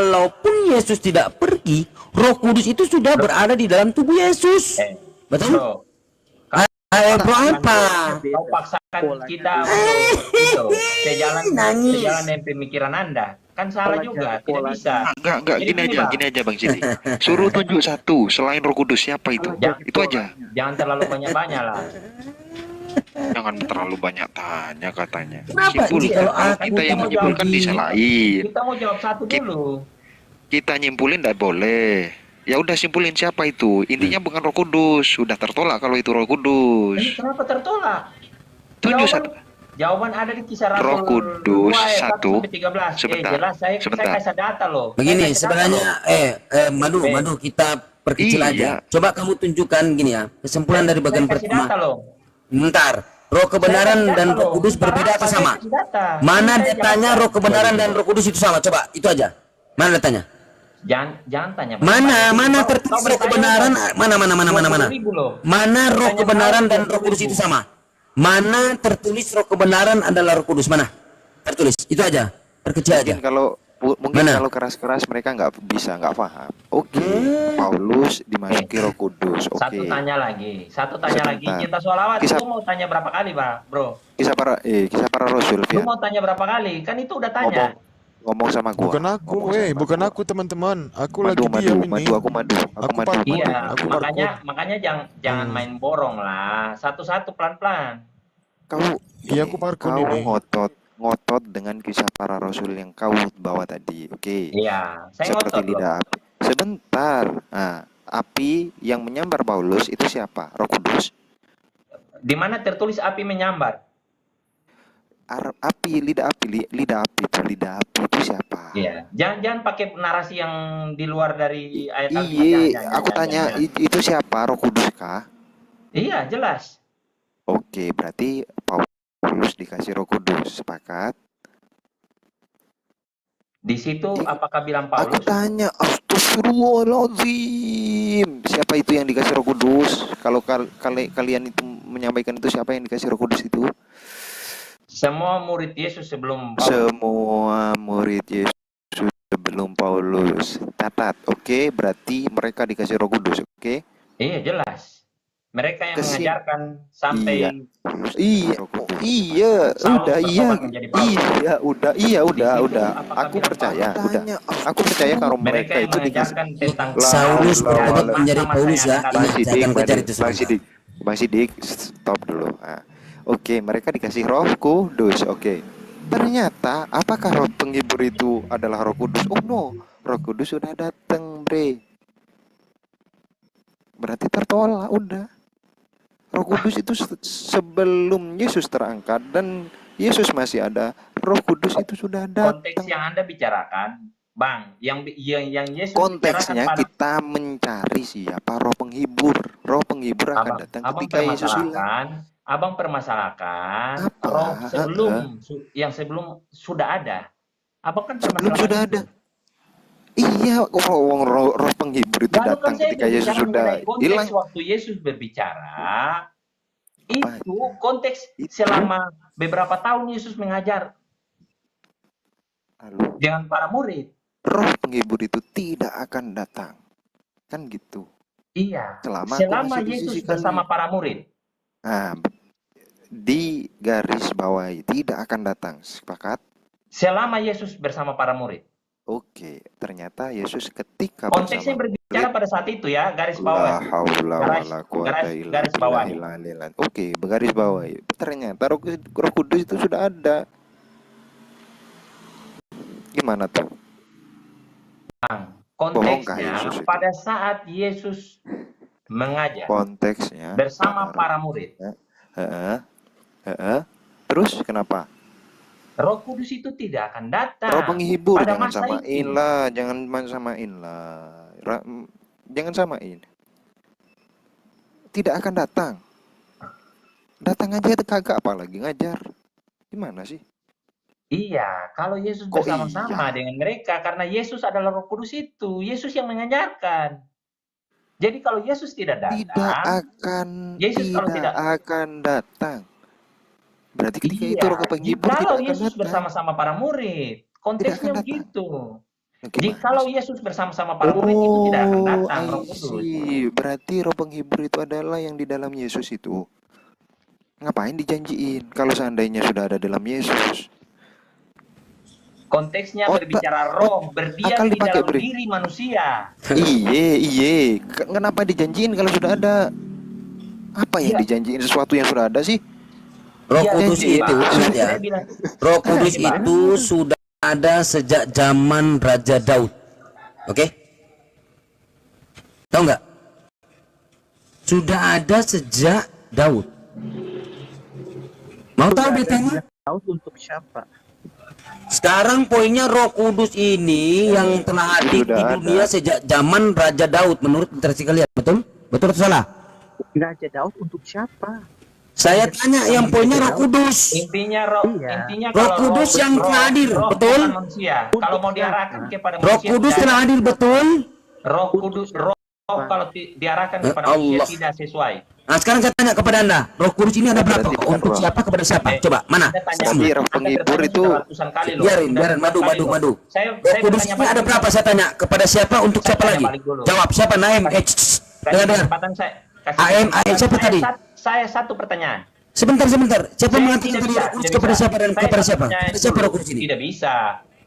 kalaupun Yesus tidak pergi, Roh Kudus itu sudah berada di dalam tubuh Yesus. Betul? Bro, Bro apa? kau paksakan kita untuk itu sejalan dengan pemikiran Anda. Kan salah juga, tidak bisa. Enggak, Jadi gini aja Bang Sidik. Suruh tunjuk satu selain Roh Kudus, siapa itu? Itu aja. Jangan terlalu banyak-banyak lah. Jangan terlalu banyak tanya katanya. Kenapa? Kalau kita yang menyimpulkan bisa lain. Kita mau jawab satu dulu. Kita nyimpulin tidak boleh. Ya udah simpulin siapa itu. Intinya bukan Roh Kudus. Sudah tertolak kalau itu Roh Kudus. Ini kenapa tertolak? Tunjuk satu. Jawaban ada di kisah Rasul Roh Kudus 2 ayat 1 satu. sampai 13. Sebentar. Jelas saya kasih data loh. Begini sebenarnya Madu kita perkecil aja. Coba kamu tunjukkan gini ya. Kesimpulan dari bagian pertama. Bentar. Roh kebenaran dan Roh Kudus berbeda atau sama? Mana datanya Roh kebenaran dan Roh Kudus itu sama? Coba itu aja. Mana datanya? Jangan tanya. Mana tertulis Roh kebenaran? Mana? Mana Roh kebenaran dan Roh Kudus itu sama? Mana tertulis Roh kebenaran adalah Roh Kudus? Mana? Tertulis. Itu aja. Perkecil aja. Mungkin kalau keras-keras mereka nggak paham. Oke. Paulus dimasuki Roh Kudus. Oke. Satu tanya lagi. Kita sholawat itu mau tanya berapa kali, Bro? Kisah para Rasul. Lu mau tanya berapa kali? Kan itu udah tanya. Ngomong sama gua. Bukan aku teman-teman. Aku lagi diam ini. Aku madu. Iya, makanya jangan main borong lah. Satu-satu pelan-pelan. Aku parkir ini. Ngotot dengan kisah para Rasul yang kau bawa tadi. Oke. Iya, saya seperti ngotot lidah api. Sebentar. Nah, api yang menyambar Paulus itu siapa? Roh Kudus. Di mana tertulis api menyambar? Lidah api itu siapa? Iya, jangan pakai narasi yang di luar dari ayat Alkitab. Iya, aku tanya itu siapa? Roh Kudus kah? Iya, jelas. Oke, berarti Paulus dikasih Roh Kudus, sepakat? Di situ apakah bilang Paulus? Aku tanya, astagfirullahaladzim, siapa itu yang dikasih Roh Kudus? Kalau kalian itu menyampaikan itu, siapa yang dikasih Roh Kudus itu? Semua murid Yesus sebelum Paulus. Semua murid Yesus sebelum Paulus. Catat, oke? Berarti mereka dikasih Roh Kudus, oke? Iya, jelas. Mereka yang mengajarkan sampai udah. Aku percaya kalau mereka itu mengajarkan tentang Saulus bertobat menjadi Paulus ya. Jangan kejar itu. Bang Sidik, stop dulu. Oke, mereka dikasih Roh Kudus. Oke. Ternyata apakah Roh penghibur itu adalah Roh Kudus? Oh no, Roh Kudus sudah datang, bre. Berarti tertolak, udah. Roh Kudus itu sebelum Yesus terangkat dan Yesus masih ada, Roh Kudus itu sudah datang. Konteks yang Anda bicarakan, Bang, yang Yesus konteksnya kita mencari siapa Roh penghibur. Roh penghibur akan datang ketika Yesus hilang. Abang permasalahkan Roh sebelum sudah ada. Abang kan sebelum sudah ada. Iya, roh penghibur itu datang ketika Yesus sudah hilang. Waktu Yesus berbicara, itu konteks selama beberapa tahun Yesus mengajar dengan para murid. Roh penghibur itu tidak akan datang, kan gitu. Iya. Selama Yesus bersama para murid. Nah, di garis bawahi tidak akan datang, sepakat? Selama Yesus bersama para murid. Oke, ternyata Yesus ketika konteksnya berbicara pada saat itu ya, garis bawah. Garis bawah. Oke, garis bawah. Ternyata Roh Kudus itu sudah ada. Gimana tuh? Konteksnya pada saat Yesus mengajar. Konteksnya bersama para murid. Terus kenapa? Roh Kudus itu tidak akan datang. Roh penghibur jangan samain lah, jangan samain. Tidak akan datang. Datang aja kagak, apalagi ngajar. Gimana sih? Iya, kalau Yesus bersama-sama dengan mereka, karena Yesus adalah Roh Kudus itu, Yesus yang mengajarkan. Jadi kalau Yesus tidak datang, Yesus tidak akan datang. Berarti ketika itu Roh penghibur kalau Yesus bersama-sama para murid, konteksnya begitu. Jikalau Yesus bersama-sama para murid itu tidak akan datang Roh I Kudus. see. Berarti roh penghibur itu adalah yang di dalam Yesus itu. Ngapain dijanjiin kalau seandainya sudah ada dalam Yesus? Konteksnya Otak- berbicara roh, berdiam akal di dipakai, dalam Bre. diri manusia. Iye. Kenapa dijanjiin kalau sudah ada? Apa yang Iya. dijanjiin sesuatu yang sudah ada sih? Roh Iya, Kudus Pak. itu, ingat ya, Saya bilang, Roh Kudus Iya, Pak. itu sudah ada sejak zaman Raja Daud. Oke? Tahu nggak? Sudah ada sejak Daud. Mau tahu detailnya? Tahu untuk siapa? Sekarang poinnya Roh Kudus ini yang telah hadir di Sudah dunia ada. sejak zaman Raja Daud menurut literasi kalian, betul? Betul atau salah? Raja Daud untuk siapa? Saya tanya yang poinnya Roh Kudus. Intinya roh, Iya. intinya Roh kalau Kudus yang telah hadir, roh betul? bukan manusia. Kalau mau diarahkan kepada Roh manusia, Kudus tidak. telah hadir, betul? Roh Kudus, roh kalau diarahkan Ya kepada manusia Allah. tidak sesuai. Nah sekarang saya tanya kepada anda, Roh Kudus ini ada berapa? Berarti Untuk benar, siapa kepada siapa? Coba mana? Anda tanya, Tapi roh Anda penghibur bertanya itu- sudah ratusan kali loh. Biarin, Sudah ratusan madu. kali loh. Saya Roh Kudus bertanya ini ada balik berapa? dulu. Saya tanya kepada siapa? Untuk Saya siapa tanya lagi? balik dulu. Jawab siapa? Naim. Kasih Dengar. kesempatan saya. AM siapa Saya tadi? Saya satu pertanyaan. Sebentar. Siapa Saya mengatakan tidak tadi bisa, Roh Kudus tidak kepada bisa. siapa dan Saya kepada satu siapa? pertanyaan Kepada siapa dulu. Roh Kudus ini? Tidak bisa.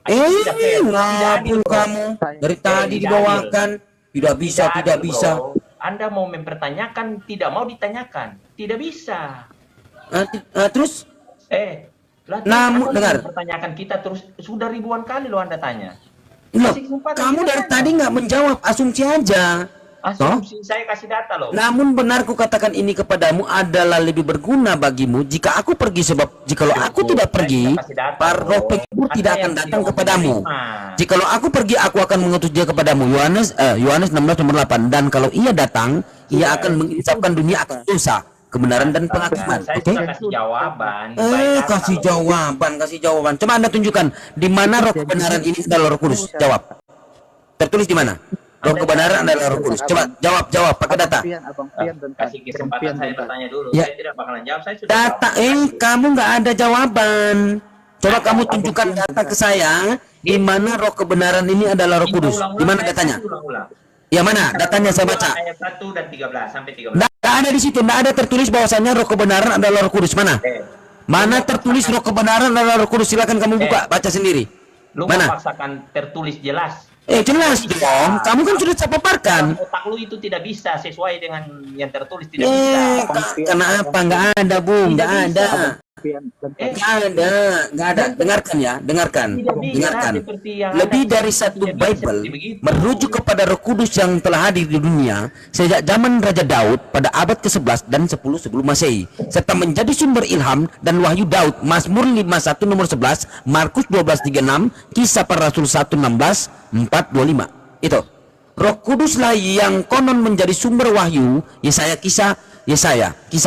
Tidak fair. Tidak ngabul adil, bro. kamu dari tadi Tidak dibawakan. Tidak bisa. adil, bro. Anda mau mempertanyakan, tidak mau ditanyakan. Tidak bisa. Terus? Lah, Namun, Anda dengar. mempertanyakan kita terus, sudah ribuan kali loh Anda tanya. Loh, Kasih kesempatan kamu kita dari tanya. tadi nggak menjawab, asumsi aja. Asumsi saya kasih data loh. Namun benar ku katakan ini kepadamu adalah lebih berguna bagimu jika aku pergi, sebab jikalau aku tidak pergi, para roh penghibur tidak akan datang kepadamu. Jikalau aku pergi, aku akan mengutus dia kepadamu. Yohanes 16 nomor 8. Dan kalau ia datang, ia akan menginsafkan dunia akan dosa, kebenaran dan penghakiman. Saya Oke? sudah kasih jawaban. Baik, Kasih jawaban. Coba Anda tunjukkan di mana roh kebenaran ini adalah Roh Kudus. Jawab. Tertulis di mana? Roh kebenaran adalah Roh Kudus. Coba jawab pakai data. Abang Pian dan kasih kesempatan saya bertanya dulu. Ya. Saya tidak bakalan jawab. Saya sudah Data, jawab. kamu nggak ada jawaban. Coba kamu tunjukkan data ke saya di mana roh kebenaran ini adalah Roh Kita Kudus. ulang-ulang, Di mana saya datanya? kasih ulang-ulang. Ya mana? Datanya saya baca. Ayat 1 dan 13 sampai 13. Nggak ada di situ. Nggak ada tertulis bahwasanya roh kebenaran adalah Roh Kudus. Mana? Mana tertulis roh kebenaran adalah Roh Kudus? Silakan kamu buka, baca sendiri. Lu Mana? memaksakan tertulis jelas. Jelas dong. Kamu kan sudah saya paparkan. Otak lu itu tidak bisa sesuai dengan yang tertulis, tidak bisa. Kenapa? Nggak ada, Bung. Nggak ada. Pian dan Nggak ada. Dengarkan ya, dengarkan. Tidak bisa Dengarkan. seperti yang Lebih Anda dari katakan, satu tidak bisa Bible seperti begitu. merujuk kepada Roh Kudus yang telah hadir di dunia sejak zaman Raja Daud pada abad ke-11 dan 10 sebelum Masehi, serta menjadi sumber ilham dan wahyu Daud. Mazmur 51 nomor 11, Markus 12:36, Kisah Para Rasul 1:16, 4:25. Itu. Roh Kuduslah yang konon menjadi sumber wahyu. Kisah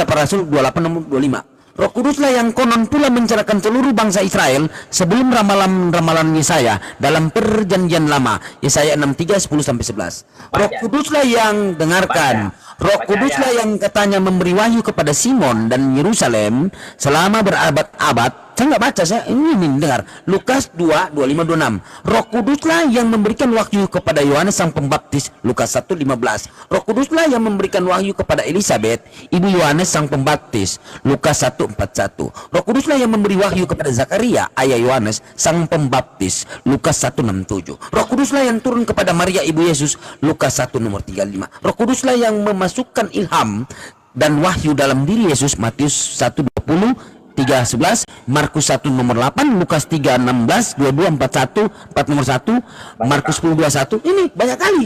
Para Rasul 28 nomor 25. Roh Kuduslah yang konon pula mencerahkan seluruh bangsa Israel sebelum ramalan Yesaya dalam Perjanjian Lama, Yesaya 63 10-11. Roh Kuduslah yang dengarkan. Roh Kuduslah yang katanya memberi wahyu kepada Simon dan Yerusalem selama berabad-abad. Saya nggak baca, saya ini dengar. Lukas 2, 25, 26. Roh Kuduslah yang memberikan wahyu kepada Yohanes Sang Pembaptis, Lukas 1, 15. Roh Kuduslah yang memberikan wahyu kepada Elisabet, ibu Yohanes Sang Pembaptis, Lukas 1, 41. Roh Kuduslah yang memberi wahyu kepada Zakaria, ayah Yohanes Sang Pembaptis, Lukas 1, 67. Roh Kuduslah yang turun kepada Maria ibu Yesus, Lukas 1 nomor 35. Roh Kuduslah yang memasukkan ilham dan wahyu dalam diri Yesus, Matius 1, 20, 3:11, Markus 1 nomor 8, Lukas 3 16, 22 41, 4 nomor 1, Markus 10 21. Ini banyak kali.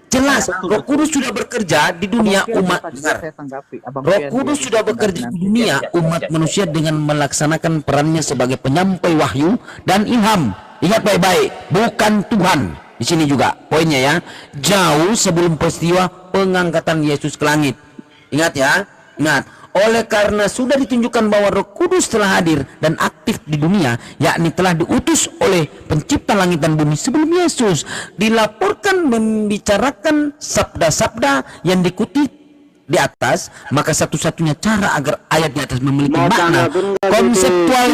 Jelas Roh Kudus sudah bekerja di dunia umat. saya tanggapi. Abang Roh Pian Kudus dia- sudah bekerja di dunia umat manusia dengan melaksanakan perannya sebagai penyampai wahyu dan ilham. Ingat baik-baik, bukan Tuhan. Di sini juga poinnya ya. Jauh sebelum peristiwa pengangkatan Yesus ke langit. Ingat ya, ingat. Oleh karena sudah ditunjukkan bahwa Roh Kudus telah hadir dan aktif di dunia, yakni telah diutus oleh pencipta langit dan bumi sebelum Yesus, dilaporkan membicarakan sabda-sabda yang dikutip di atas, maka satu-satunya cara agar ayat di atas memiliki makna konseptual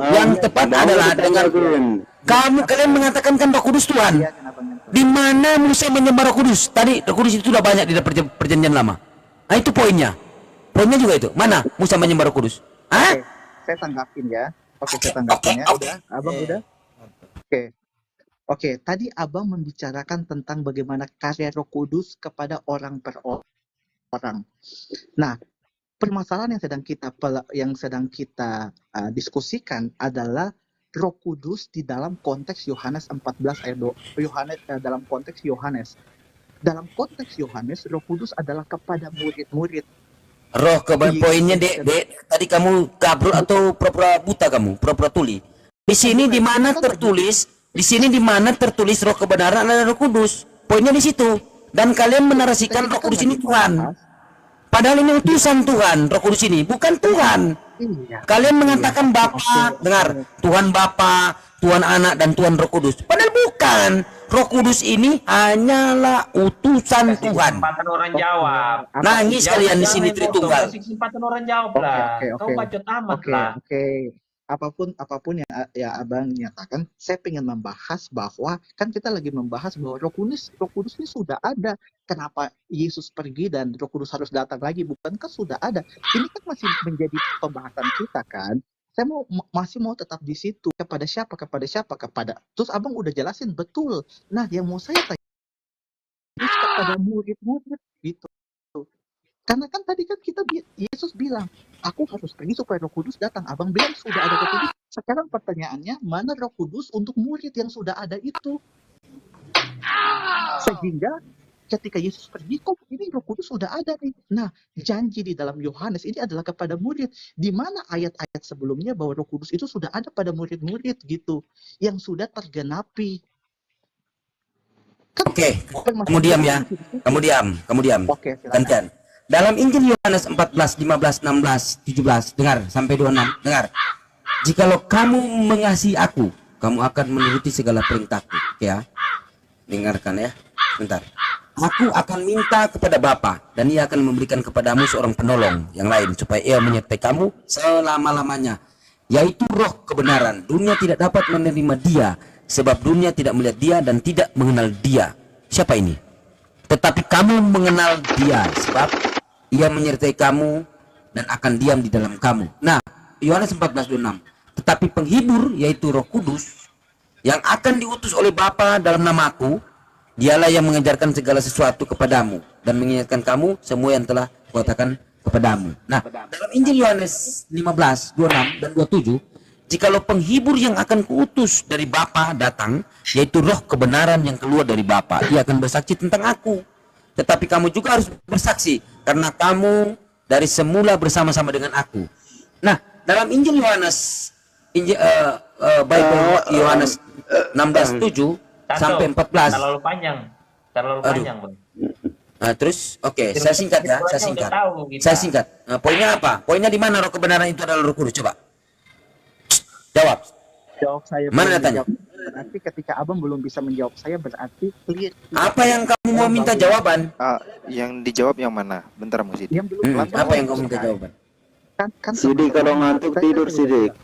yang tepat adalah dengan Kalian mengatakan kan Roh Kudus Tuhan. Iya, kenapa nggak? Di mana Musa menyembah Roh Kudus? Tadi Roh Kudus itu sudah banyak di dalam perjanjian lama. Nah, itu poinnya. Poinnya juga itu. Mana Musa menyembah Roh Kudus? Hah? Oke, saya tanggapin ya. Oke, saya tanggapin ya. Udah, Abang udah. Oke. Oke, tadi Abang membicarakan tentang bagaimana karya Roh Kudus kepada orang per orang. Nah, permasalahan yang sedang kita diskusikan adalah Roh Kudus di dalam konteks Yohanes 14 ayat 2. Dalam konteks Yohanes. Dalam konteks Yohanes, Roh Kudus adalah kepada murid-murid. Poinnya, Dek, tadi kamu gabrol atau pura-pura buta kamu, pura-pura tuli. Di sini di mana tertulis Roh kebenaran adalah Roh Kudus. Poinnya di situ. Dan kalian menarasikan Roh Kudus ini Tuhan. Padahal ini utusan Tuhan, Roh Kudus ini bukan Tuhan. Iya. Kalian mengatakan Bapa, dengar, Tuhan Bapa, Tuhan Anak dan Tuhan Roh Kudus. Padahal bukan. Roh Kudus ini hanyalah utusan Kasih Tuhan. kesempatan orang jawab. Nangis kalian di sini Tritunggal. Kasih kesempatan orang jawab lah. Kau bacot amat lah. Oke. Apapun yang Abang nyatakan, saya ingin membahas bahwa kan kita lagi membahas bahwa Roh Kudus ini sudah ada. Kenapa Yesus pergi dan Roh Kudus harus datang lagi? Bukankah sudah ada? Ini kan masih menjadi pembahasan kita kan. Saya masih mau tetap di situ. Kepada siapa? Terus Abang udah jelasin betul. Nah, yang mau saya tanya kepada murid-murid gitu. Karena kan tadi kan Yesus bilang, aku harus pergi supaya Roh Kudus datang. Abang bilang sudah ada Roh Kudus. Sekarang pertanyaannya, mana Roh Kudus untuk murid yang sudah ada itu? Sehingga ketika Yesus pergi, kok ini Roh Kudus sudah ada nih. Nah, janji di dalam Yohanes ini adalah kepada murid. Di mana ayat-ayat sebelumnya bahwa Roh Kudus itu sudah ada pada murid-murid gitu, yang sudah tergenapi. Oke, kamu diam ya. Kamu diam. Oke, silakan. Gantian. Dalam Injil Yohanes 14, 15, 16, 17, dengar sampai 26, dengar. Jikalau kamu mengasihi aku, kamu akan menuruti segala perintahku, ya. Dengarkan ya, bentar. Aku akan minta kepada Bapa dan Ia akan memberikan kepadamu seorang penolong yang lain supaya Ia menyertai kamu selama-lamanya, yaitu Roh kebenaran. Dunia tidak dapat menerima Dia sebab dunia tidak melihat Dia dan tidak mengenal Dia. Siapa ini? Tetapi kamu mengenal Dia sebab Ia menyertai kamu dan akan diam di dalam kamu. Nah, Yohanes 14:26. Tetapi penghibur yaitu Roh Kudus yang akan diutus oleh Bapa dalam namaku, Dialah yang mengajarkan segala sesuatu kepadamu dan mengingatkan kamu semua yang telah kukatakan kepadamu. Nah, dalam Injil Yohanes 15:26 dan 27, jikalau penghibur yang akan kuutus dari Bapa datang, yaitu Roh kebenaran yang keluar dari Bapa, Ia akan bersaksi tentang aku. Tetapi kamu juga harus bersaksi karena kamu dari semula bersama-sama dengan aku. Nah, dalam Injil Yohanes, Bible Yohanes 16:7 sampai 14. Terlalu panjang, Bang. Nah, terus oke, saya singkat ya, saya singkat. Nah, poinnya apa? Poinnya di mana Roh kebenaran itu adalah Roh Kudus? Coba jawab. Jawab saya. Mana datanya? Berarti ketika Abang belum bisa menjawab saya, berarti clear. Apa yang kamu mau minta jawaban? Yang dijawab yang mana? Bentar Musid. Yang belum Apa yang kamu minta jawaban? Kan Sidik kalau ngantuk tidur Sidik.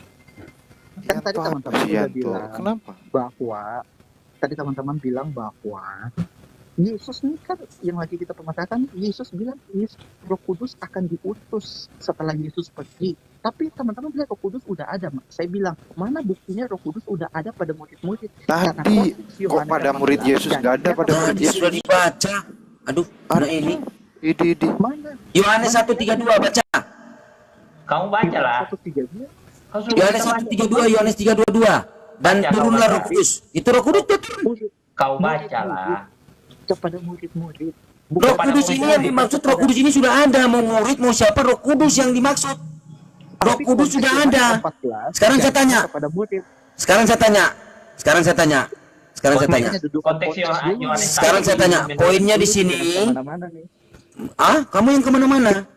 Kan tadi teman-teman sudah bilang Kenapa? bahwa Yesus ini kan yang lagi kita permasalahkan, Yesus bilang Roh Kudus akan diutus setelah Yesus pergi. Tapi teman-teman bilang Roh Kudus udah ada. Saya bilang, mana buktinya Roh Kudus udah ada pada murid-murid? Tadi kok pada murid Yesus gak ada pada murid Yesus? Sudah dibaca. Aduh, ada ini. Idi. Mana? Yohanes 1:32 baca. Kamu baca lah. 1:32. Yohanes 1:32, Yohanes 3:22. Dan turunlah Roh Kudus. Itu Roh Kudus tuh turun. Kau baca lah. Kepada murid-murid. Roh Kudus ini yang dimaksud, Roh Kudus ini sudah ada. Mau murid, mau siapa, Roh Kudus yang dimaksud. Roh Kudus sudah ada. Sekarang saya tanya. Sekarang saya tanya. Poinnya di sini. Kamu yang kemana-mana?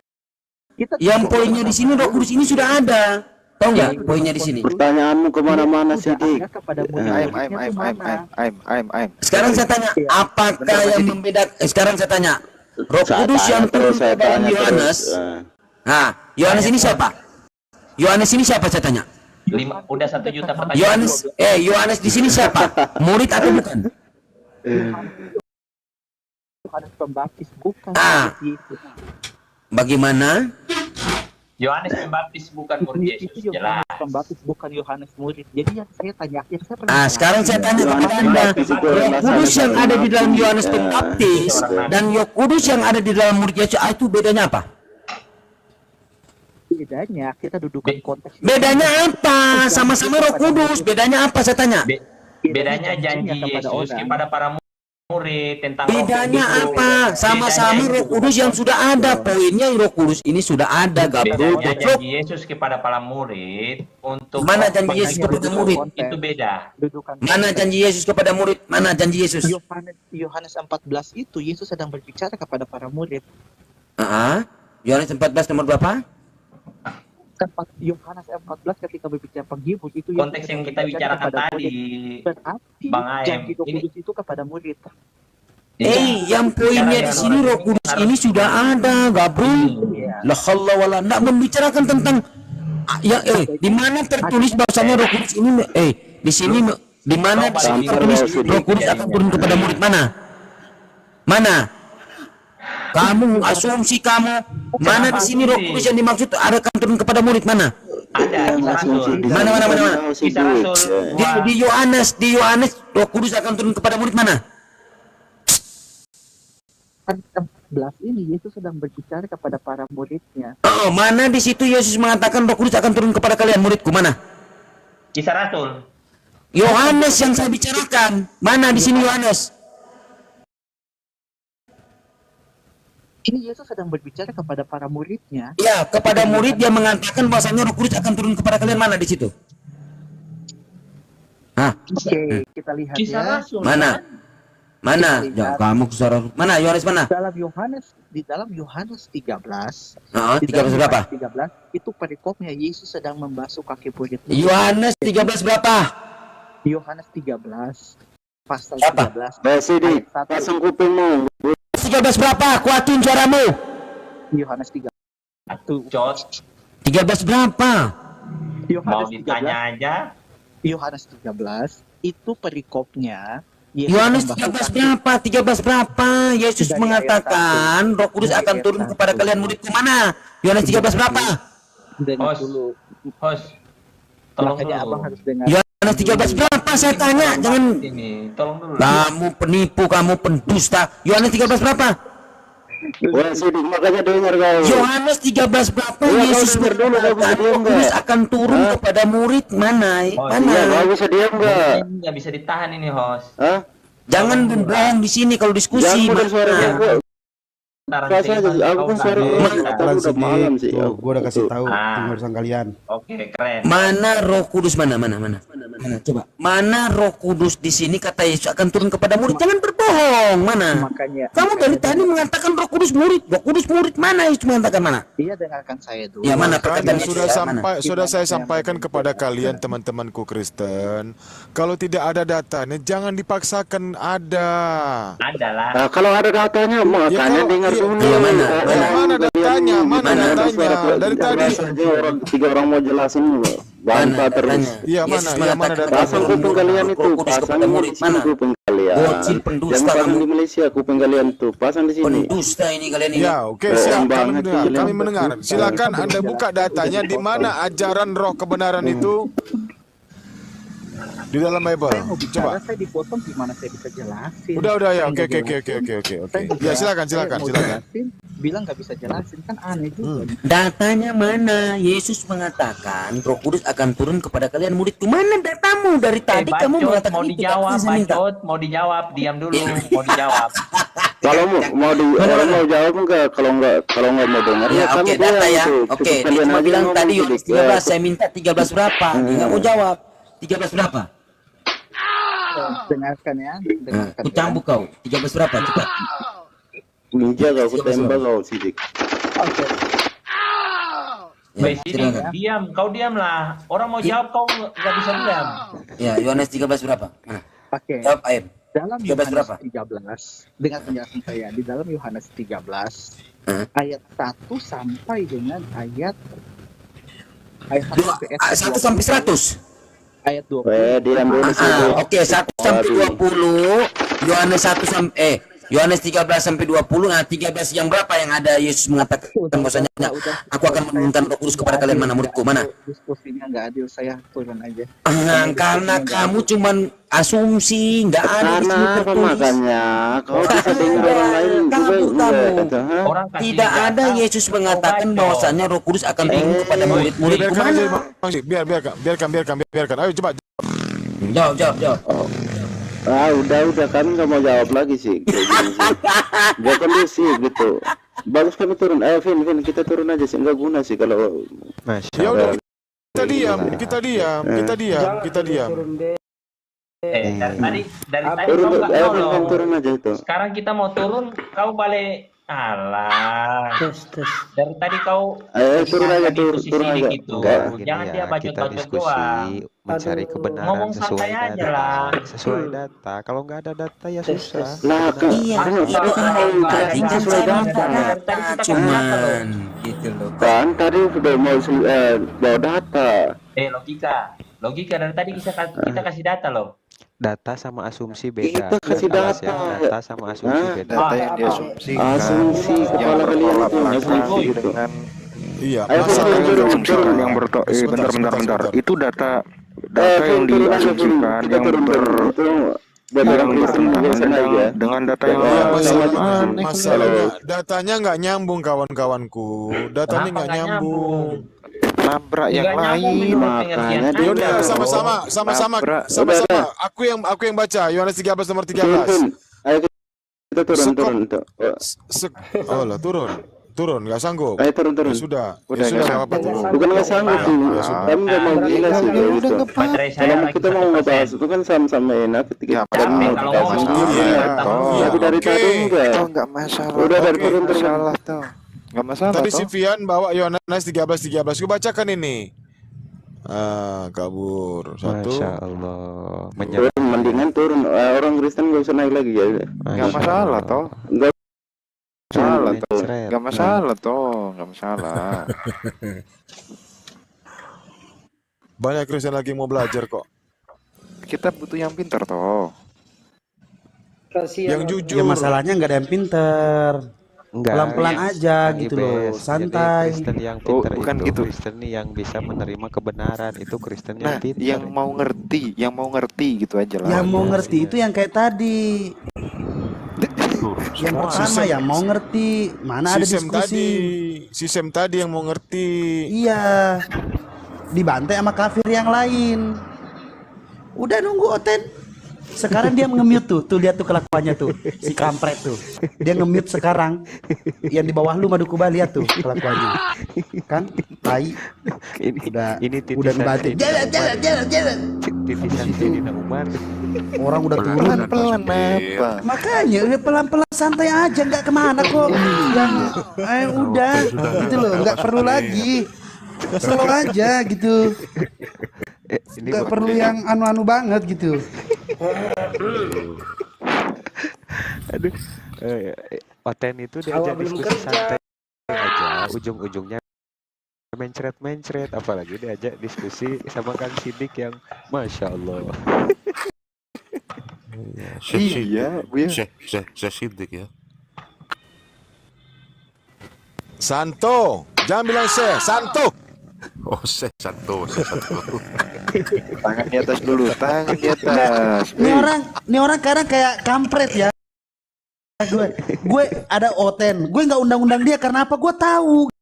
Yang poinnya di sini Roh Kudus ini sudah ada. Tahu nggak poinnya di sini? Pertanyaanmu kemana-mana Sidik. Sekarang saya tanya, apakah yang membedakan? Sekarang saya tanya, Roh Kudus yang turun kepada Yohanes. Nah, Yohanes ini siapa? Yohanes ini siapa saya tanya? Udah 1 juta pertanyaan. Yohanes di sini siapa? Murid atau bukan? Yohanes Pembaptis bukan Ah. murid Yesus. Bagaimana? Yohanes Pembaptis bukan murid Yesus, Itu jelas. Yohanes Pembaptis bukan Yohanes murid. Jadi yang saya tanya, yang saya pernah Ah, sekarang saya tanya kepada Anda, Roh Kudus yang ada di dalam Yohanes Pembaptis dan Roh Kudus yang ada di dalam murid Yesus, itu bedanya apa? bedanya, kita dudukan konteks. Bedanya apa? Sama-sama Roh Kudus, bedanya apa saya tanya? Bedanya janji Yesus kepada para murid tentang Roh Bedanya Kudus. apa? Sama-sama Roh Kudus yang sudah ada. Poinnya Roh Kudus ini sudah ada, Gabriel. Bedanya janji Yesus kepada para murid untuk Mana janji Yesus kepada murid? Itu beda. Dudukan Mana janji Yesus kepada murid? Mana janji Yesus? Yohanes 14 itu Yesus sedang berbicara kepada para murid. Yohanes 14 nomor berapa? Yohanes 14 ketika berbicara penghibur itu Konteks yang kita bicarakan tadi, berarti Bang Aem, janji Roh ini- Kudus itu kepada murid. Yang poinnya di sini Roh Kudus ini sudah ada, Gabriel. La haula wala, enggak membicarakan tentang di mana tertulis bahwasanya Roh Kudus ini di sini di mana di sini tertulis Roh Kudus akan turun kepada murid mana? Mana? Kamu asumsi kamu mana di sini Roh Kudus yang dimaksud akan turun kepada murid mana? Ada Kisah Rasul. Mana? Kisah Rasul. Di Yohanes Roh Kudus akan turun kepada murid mana? 14 ini Yesus sedang berbicara kepada para muridnya. Oh, mana di situ Yesus mengatakan Roh Kudus akan turun kepada kalian muridku mana? Kisah Rasul. Yohanes yang saya bicarakan. Mana di sini Yohanes? Ini Yesus sedang berbicara kepada para muridnya. Ya, kepada murid dia mengatakan bahwasanya Roh Kudus akan turun kepada kalian mana di situ? Oke, kita lihat Kisah ya. Rasul. Mana? Mana? Ya, kamu suara mana? Yohanes mana? Di dalam Yohanes 13, 13 berapa? 13 itu perikopnya Yesus sedang membasuh kaki muridnya. Yohanes 13 berapa? Yohanes 13 pasal Apa? 13 Sidik, ayat 1. pasang kupingmu. 13 berapa? Kuatin suaramu. Yohanes 13. Cot, 13 berapa? mau Yohanes ditanya 13. aja. Yohanes 13 itu perikopnya Yohanes membasuh 13 kaki. berapa? 13 berapa? Yesus Dari mengatakan ayat 1. Roh Kudus Dari akan ayat turun 1. kepada kalian muridku mana? Yohanes 13 berapa? Dengar Host. dulu. Host, tolong Makanya dulu. abang harus dengar. Yohanes 13 berapa? Saya tanya, jangan Ini, tolong dulu. kamu penipu, kamu pendusta. Yohanes 13 berapa? Wah, Sidik, makanya dengar kau. Yohanes 13 berapa? Ya, Yesus kau dengar dulu, kau bisa mengatakan diam Roh Kudus nggak? akan turun kepada murid mana? Oh, Iya, Mana? kau bisa diam nggak? Ini nggak bisa ditahan ini, host. Hah? Jangan berbohong di sini kalau diskusi. Jangan model suara Mana? gua. Sekarang Rasa kita aja, aku kan suara tahu. gua. Nah, Tapi udah malam sih. Tuh, gua udah kasih tahu Ah. urusan kalian. Oke, keren. Mana Roh Kudus mana? Coba. Mana Roh Kudus di sini kata Yesus akan turun kepada murid? Jangan berbohong. Mana? Makanya Kamu dari tadi mengatakan Roh Kudus murid. Roh Kudus murid mana? Yesus mengatakan mana? Iya, dengarkan saya dulu. Ya mana perkataan Makanya Yesus? sudah Ya, mana? sudah saya sampaikan kepada kalian teman-temanku Kristen, kalau tidak ada datanya jangan dipaksakan ada. Adalah. Nah, kalau ada datanya, makanya kalau- dengar iya, dulu. iya, mana? Mana datanya? Mana datanya? Dari tadi. Tiga orang mau jelasin dulu. Bantah terus. Katanya. Iya, Yesus mana? Iya, mana mengatakan datanya? Pasang kuping kalian itu, Roh Kudus pasang kepada murid di sini mana? kuping kalian. Bocil pendusta Yang pasang kamu. di Malaysia kuping kalian tuh, pasang di sini. Pendusta ini kalian ini. Ya, oke, Oh, siap. Kami banget mendengar. ini. Kami mendengar. Silakan Anda buka datanya di mana ajaran roh kebenaran itu di dalam Bible. Saya mau bicara, Coba. saya dipotong gimana saya bisa jelasin? Udah ya. Saya Oke. nggak jelasin. Saya nggak Ya, jelas. silakan. Saya mau Silakan. jelasin, bilang nggak bisa jelasin, kan aneh juga. Datanya mana? Yesus mengatakan Roh Kudus akan turun kepada kalian muridku. Mana datamu? Dari tadi kamu Bacot, mengatakan mau itu. dijawab, Saya minta. bacot, mau dijawab, diam dulu, mau dijawab. Kalau mau di orang mau jawab enggak, kalau enggak mau dengar Ya, oke, kami data doang ya. tuh. Oke, dia Kalian cuma aja bilang ngomong tadi gitu. Yohanes 13, saya minta 13 berapa? Dia nggak mau jawab. 13 berapa? Dengarkan ya, dengarkan. Aku cambuk kau. 13 berapa? Cepat. Ninja kau, aku tembak kau Sidik. Oke, Baik, sini, silakan. diam, kau diamlah. Orang mau jawab, kau nggak bisa diam. Ya, Yohanes 13 berapa? Mana? oke. Jawab, Aim. Dalam 13 Yohanes berapa? 13, dengan penjelasan saya, di dalam Yohanes 13, Hah? ayat 1 sampai dengan ayat ayat 1 sampai 100. ayat 20. Diam dulu sih. Oke, 1 sampai 20. Yohanes 1 sampai Yohanes 13 sampai 20. Nah, 13 yang berapa yang ada Yesus mengatakan bahwasanya aku akan menurunkan Roh Kudus kepada kalian, mana muridku? Mana? Diskusinya nggak adil, saya turun aja. Karena kamu cuman asumsi, nggak ada di sini Karena apa tertulis. makanya kau bisa dengar orang lain juga Kabur kamu. enggak, ha? Orang kasih Tidak data, ada Yesus mengatakan kau bahwasanya Roh Kudus akan turun kepada murid-muridku. Biarkan aja, Mana? Bang Syik. Biarkan. Ayo cepat. Jawab. Udah kami nggak mau jawab lagi sih kayak gini sih. Gak kondusif gitu. Bagus kami turun. Vin, kita turun aja sih, nggak guna sih kalau Masya Ya udah, Allah. kita diam. dari tadi turun. kau nggak Vin, nolong. turun aja itu. Sekarang kita mau turun, kau balik. Alah. Dari tadi kau Turun aja, di turun posisi aja. gitu. Enggak. Jangan dia kita bacot-bacot diskusi doang. mencari kebenaran Ngomong sesuai santai aja data. lah. Sesuai data. Kalau nggak ada data ya susah. Lah, kan Iya, kan itu tadi kan mau tadi jelasin kan sesuai saya data. cuman gitu loh. Kan tadi udah mau bawa data. Logika dari tadi kita kasih data loh. Data sama asumsi beda. Kita kasih Awas ya, data. data sama asumsi beda. Data yang diasumsikan, Asumsi yang kepala kalian itu bertolak asumsi belakang gitu. dengan Iya, Ayo, masalahnya turun, asumsikan yang Sebentar. itu data yang diasumsikan yang bertentangan dengan data yang Iya, lain. masalahnya datanya nggak nyambung, kawan-kawanku. Datanya Kenapa nggak nggak nyambung. Nabrak yang Nggak nyambung lain. menurut makanya pengertian dia saya. Ya udah, sama-sama. Udah. Aku yang baca Yohanes 13 nomor Vin, 13. ayo kita turun. Oh lah, turun, nggak sanggup. Ayo turun. Ya sudah, Udah, nggak nggak apa-apa turun. Bukan nggak sanggup sih. Ya sudah. Kami nggak mau gila sih kayak gitu. Baterai saya Kalau lagi kita mau 1%. ngebahas itu kan sama-sama enak ketika Ya, kita mau kalau dikasih ngomong, duit. iya, toh. Tapi dari Oke. tadi enggak. Toh nggak masalah. Udah, toh, dari nggak turun. masalah toh. Nggak masalah Tadi toh. si Vian bawa Yohanes 13. Gue bacakan ini. Kabur. Satu. Masya Allah. Turun, mendingan turun. Orang Kristen nggak usah naik lagi ya. Nggak masalah toh. Nggak Masalah toh. Mencret. Nggak masalah toh. Nggak masalah. Banyak Kristen lagi mau belajar kok. Kita butuh yang pintar toh. Yang jujur. Ya masalahnya nggak ada yang pinter, Enggak. pelan-pelan aja Yang gitu IBS. loh, Jadi santai. Kristen yang pintar bukan itu gitu. Kristen yang bisa menerima kebenaran, itu Kristen Nah, yang pintar. yang mau ngerti gitu aja lah. Yang mau ngerti itu yang kayak tadi. Yang pertama yang mau ngerti, mana ada diskusi. Sistem tadi yang mau ngerti. Iya, dibantai sama kafir yang lain. Udah nunggu Oten. Sekarang dia nge-mute tuh lihat tuh kelakuannya tuh, si kampret tuh. Dia nge-mute sekarang. Yang di bawah lu Madukuba, lihat tuh kelakuannya. Kan? Tai. Ini Udah ngebantai. Jalan. titisan Sayyidina Umar. Orang udah turun. Pelan-pelan apa? Makanya udah pelan-pelan santai aja, nggak kemana kok. Udah gitu loh, nggak perlu lagi. Slow aja gitu. Ini Nggak perlu yang anu-anu banget gitu. Aduh, Oten itu diajak diskusi santai aja, ujung-ujungnya mencret, apalagi diajak diskusi sama Kang Sidik yang Masya Allah. Iya, Bu ya. Syekh Siddiq ya. Santo, jangan bilang Santo. Oh, Syekh satu. Tangan di atas dulu, tangan di atas. Ini orang kadang kayak kampret ya. Gue ada Oten, gue nggak undang-undang dia karena apa? Gue tahu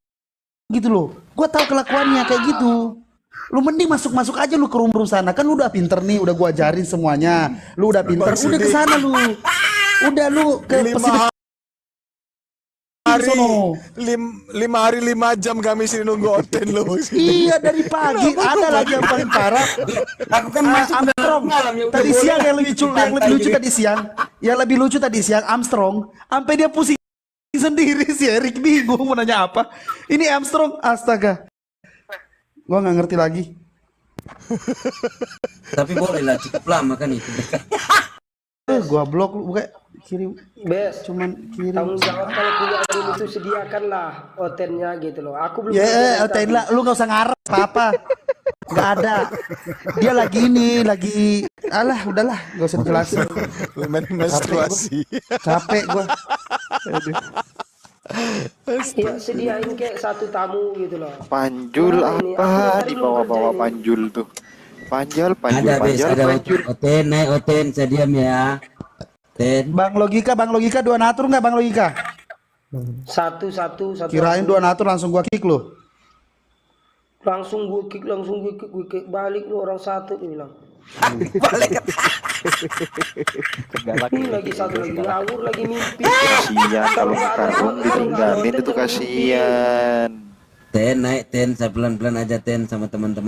gitu loh. Gue tahu kelakuannya kayak gitu. Lu mending masuk aja lu ke rumah sana, kan lu udah pinter nih, udah gua ajarin semuanya. Lu udah pinter, udah ke sana lu. Udah lu ke pesantren sono. 5 hari 5 jam kami sini nunggu Oten lo. Iya, dari pagi. Ada lagi yang paling parah. Aku kan masuk Armstrong. Tadi siang yang lebih lucu tadi siang. Yang lebih lucu tadi siang Armstrong. Sampai dia pusing sendiri si Erik, bingung mau nanya apa. Ini Armstrong, astaga. Gua nggak ngerti lagi. Tapi boleh lah, cukup lama kan itu. Gua blok lu kayak Kirim Bes, cuman kirim. tanggung jawab kalau punya room itu sediakanlah hotelnya gitu loh. Aku belum Ya, ada oten tadi. lah, lu nggak usah ngarep apa-apa. Nggak ada. Dia lagi ini, lagi alah udahlah, nggak usah jelasin. Menstruasi. Capek gua. Ya sediain kayak satu tamu gitu loh. Panjul Nah, ini apa aku dibawa-bawa kerja ini. panjul tuh? Panjul, Ada bes, ada panjul. Oten, naik Oten, saya diam ya. Oten. Bang Logika 2 natur nggak Bang Logika? Satu. Kirain 2 natur langsung gua kick lu. Langsung gue kick balik lu orang satu dia bilang. Kegalak Ini lagi satu lagi ngawur lagi mimpi. Kasihan kalau bukan room ditinggalin itu kasihan. Ten, naik Ten, saya pelan-pelan aja Ten sama teman-teman.